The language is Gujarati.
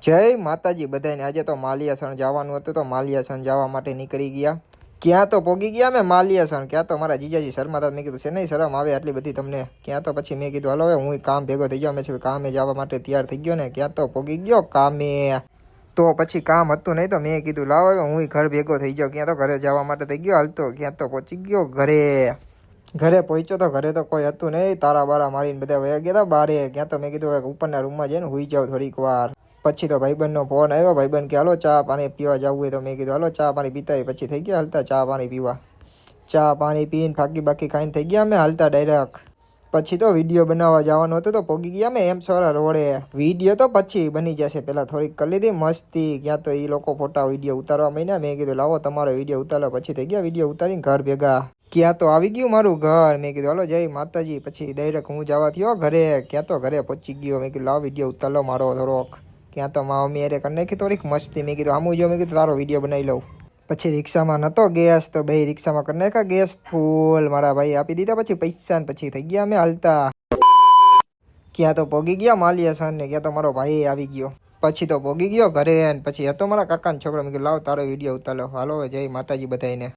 જય માતાજી બધાને। આજે તો માલિયાસણ જવાનું હતું તો માલિયાસણ જવા માટે નીકળી ગયા। ક્યાં તો પોગી ગયા મેં માલિયાસણ। ક્યાં તો મારા જીજાજી શર્માતા। મેં કીધું છે નહીં શરમ આવે આટલી બધી તમને। ક્યાં તો પછી મેં કીધું હાલો હવે હું કામ ભેગો થઈ ગયો। મેં કામે જવા માટે તૈયાર થઈ ગયો ને ક્યાં તો પોગી ગયો કામે। તો પછી કામ હતું નહીં તો મેં કીધું લાવ હવે હું ઘર ભેગો થઈ ગયો। ક્યાં તો ઘરે જવા માટે થઈ ગયો હાલતો। ક્યાં તો પહોંચી ગયો ઘરે પહોંચ્યો તો ઘરે તો કોઈ હતું નહીં। તારા બારા મારીને બધા વયા ગયા હતા બારે। ક્યાં તો મેં કીધું ઉપરના રૂમમાં જઈને હુઈ જાવ થોડીક વાર। પછી તો ભાઈબંધનો ફોન આવ્યો। ભાઈબંધ કે હાલો ચા પાણી પીવા જવું હોય તો મેં કીધું હાલો ચા પાણી પીતા પછી થઈ ગયા હાલતા ચા પાણી પીવા। ચા પાણી પીને ફાકી બાકી ખાઈને થઈ ગયા અમે હાલતા ડાયરેક્ટ। પછી તો વિડીયો બનાવવા જવાનું હતું તો પોગી ગયા અમે એમસવાળા રોડે। વિડીયો તો પછી બની જશે, પહેલાં થોડીક કરી લીધી મસ્તી। ક્યાં તો એ લોકો ફોટા વિડીયો ઉતારવા માંડ્યા। મેં કીધું લાવો તમારો વિડીયો ઉતારો। પછી થઈ ગયા વિડીયો ઉતારીને ઘર ભેગા। ક્યાં તો આવી ગયું મારું ઘર। મેં કીધું હાલો જય માતાજી। પછી ડાયરેક્ટ હું જવા થયો ઘરે। ક્યાં તો ઘરે પહોંચી ગયો। મેં કીધું લાવો વિડીયો ઉતાર મારો થોડોક। ક્યાં તો મારા મમ્મી અરે કરી નાખી થોડીક મસ્તી। મેં કીધું આમું જો મેં કીધું તારો વિડીયો બનાવી લઉં। પછી રિક્ષામાં નહોતો ગેસ તો બે રિક્ષામાં કરી નાખ્યા ગેસ ફૂલ। મારા ભાઈ આપી દીધા પછી પૈસા ને પછી થઈ ગયા અમે હાલતા। ક્યાં તો પોગી ગયા માલિયાસણ ને ક્યાં તો મારો ભાઈ આવી ગયો। પછી તો પોગી ગયો ઘરે ને પછી હતો મારા કાકાનો છોકરો। મેં કીધું લાવ તારો વિડીયો ઉતારો। હાલો જય માતાજી બધાને।